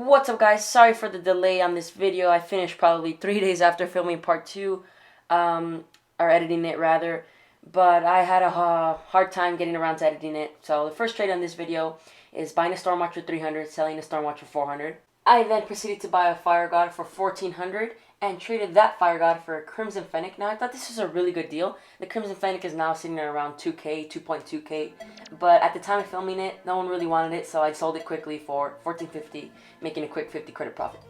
What's up, guys? Sorry for the delay on this video. I finished probably 3 days after filming part 2, or editing it rather, but I had a hard time getting around to editing it. So the first trade on this video is buying a Stormwatch for 300, selling a Stormwatch for 400. I then proceeded to buy a Fire God for 1400 and traded that Fire God for a Crimson Fennec. Now I thought this was a really good deal. The Crimson Fennec is now sitting at around 2k, 2.2k, but at the time of filming it, no one really wanted it, so I sold it quickly for 1450, making a quick 50 credit profit.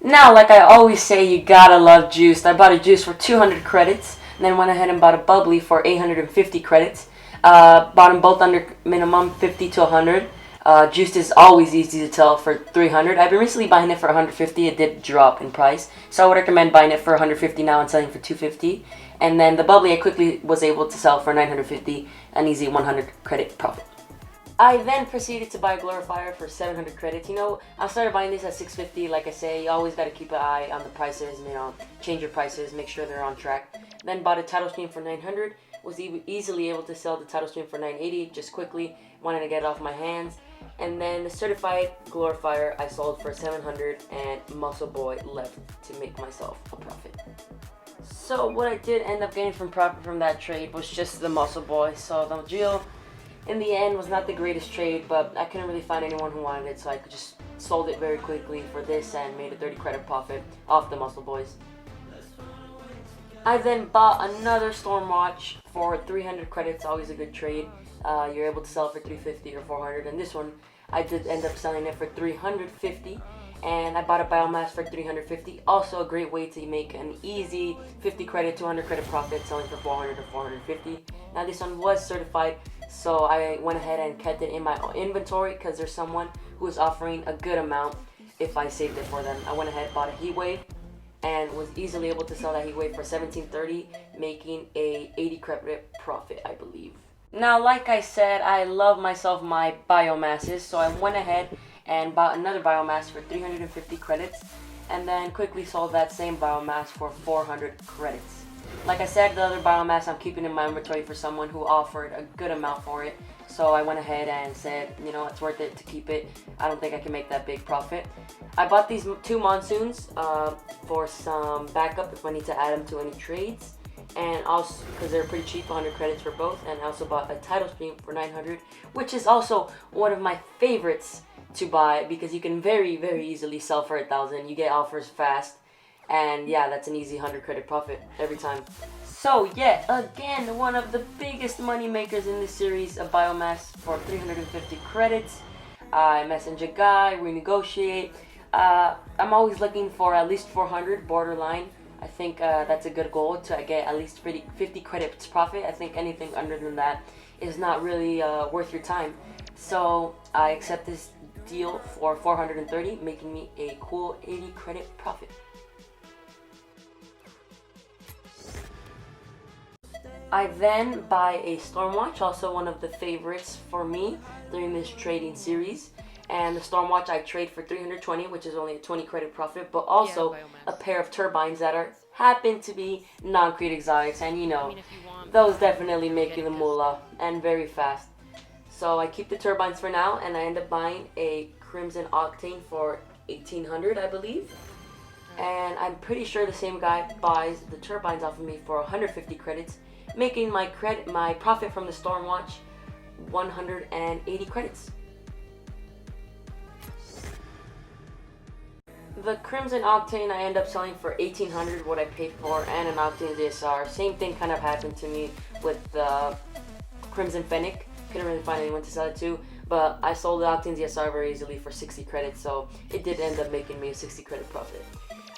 Now, like I always say, you gotta love Juiced. I bought a Juice for 200 credits, and then went ahead and bought a Bubbly for 850 credits. Bought them both under minimum 50 to 100. Juiced is always easy to tell for 300. I've been recently buying it for 150. It did drop in price, so I would recommend buying it for 150 now and selling for 250. And then the Bubbly I quickly was able to sell for 950, an easy 100 credit profit. I then proceeded to buy a Glorifier for 700 credits. I started buying these at 650. Like I say, you always got to keep an eye on the prices, change your prices, make sure they're on track. Then bought a Tidal Stream for 900. Was easily able to sell the Tidal Stream for 980 just quickly. Wanted to get it off my hands. And then the Certified Glorifier I sold for 700, and Muscle Boy left to make myself a profit. So what I did end up getting from profit from that trade was just the Muscle Boy. So the Geo in the end was not the greatest trade, but I couldn't really find anyone who wanted it, so I just sold it very quickly for this and made a 30 credit profit off the Muscle Boys. I then bought another Stormwatch for 300 credits, always a good trade. You're able to sell for 350 or 400, and this one I did end up selling it for 350, and I bought a Biomass for 350. Also a great way to make an easy 50 credit, 200 credit profit selling for 400 or 450. Now this one was certified, so I went ahead and kept it in my inventory because there's someone who was offering a good amount if I saved it for them. I went ahead, bought a Heatwave, and was easily able to sell that Heatwave for 1730, making a 80 credit profit, I believe. Now, like I said, I love myself my biomasses, so I went ahead and bought another biomass for 350 credits, and then quickly sold that same biomass for 400 credits. Like I said, the other biomass I'm keeping in my inventory for someone who offered a good amount for it, so I went ahead and said, it's worth it to keep it. I don't think I can make that big profit. I bought these two Monsoons for some backup if I need to add them to any trades, and also because they're pretty cheap, 100 credits for both. And I also bought a Tidal Stream for 900, which is also one of my favorites to buy because you can very, very easily sell for 1,000. You get offers fast, and yeah, that's an easy 100 credit profit every time. So yet again, one of the biggest money makers in this series, a Biomass for 350 credits. I message a guy, renegotiate. I'm always looking for at least 400 borderline. I think that's a good goal to get at least 50 credits profit. I think anything under than that is not really worth your time. So I accept this deal for 430, making me a cool 80 credit profit. I then buy a Stormwatch, also one of the favorites for me during this trading series. And the Stormwatch I trade for 320, which is only a 20 credit profit, but also a pair of turbines that happen to be non-Creed exotics, and those definitely make you the moolah, and very fast. So I keep the turbines for now, and I end up buying a Crimson Octane for 1800, I believe. And I'm pretty sure the same guy buys the turbines off of me for 150 credits, making my profit from the Stormwatch 180 credits. The Crimson Octane I end up selling for 1800, what I paid for, and an Octane ZSR. Same thing kind of happened to me with the Crimson Fennec. Couldn't really find anyone to sell it to, but I sold the Octane ZSR very easily for 60 credits, so it did end up making me a 60 credit profit.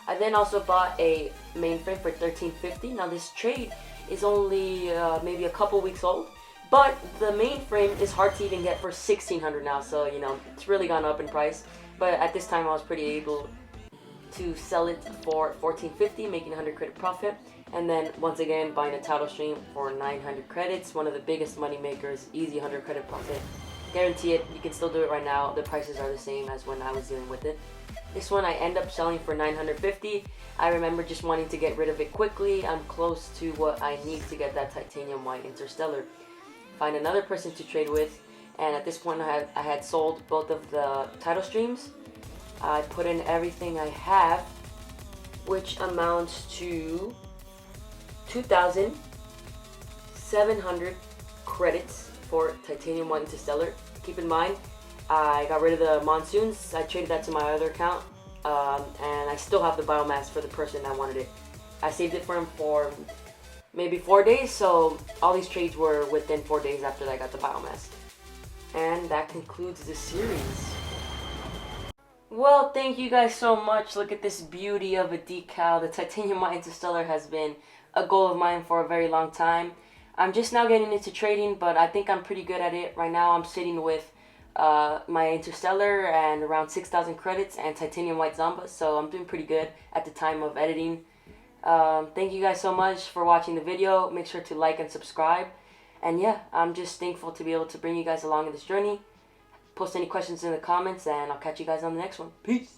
I then also bought a mainframe for 1350. Now this trade is only maybe a couple weeks old, but the mainframe is hard to even get for 1600 now, so it's really gone up in price. But at this time I was pretty able to sell it for 1450, making 100 credit profit, and then once again buying a Tidal Stream for 900 credits, one of the biggest money makers, easy 100 credit profit. Guarantee it, you can still do it right now. The prices are the same as when I was dealing with it. This one I end up selling for 950. I remember just wanting to get rid of it quickly. I'm close to what I need to get that Titanium White Interstellar. Find another person to trade with, and at this point I had sold both of the Tidal Streams, I put in everything I have, which amounts to 2,700 credits for Titanium White Interstellar. Keep in mind, I got rid of the Monsoons. I traded that to my other account, and I still have the Biomass for the person that wanted it. I saved it for him for maybe 4 days, so all these trades were within 4 days after I got the Biomass. And that concludes the series. Well, thank you guys so much. Look at this beauty of a decal. The Titanium White Interstellar has been a goal of mine for a very long time. I'm just now getting into trading, but I think I'm pretty good at it. Right now I'm sitting with my Interstellar and around 6,000 credits and Titanium White Zamba, so I'm doing pretty good at the time of editing. Thank you guys so much for watching the video. Make sure to like and subscribe. And yeah, I'm just thankful to be able to bring you guys along in this journey. Post any questions in the comments, and I'll catch you guys on the next one. Peace!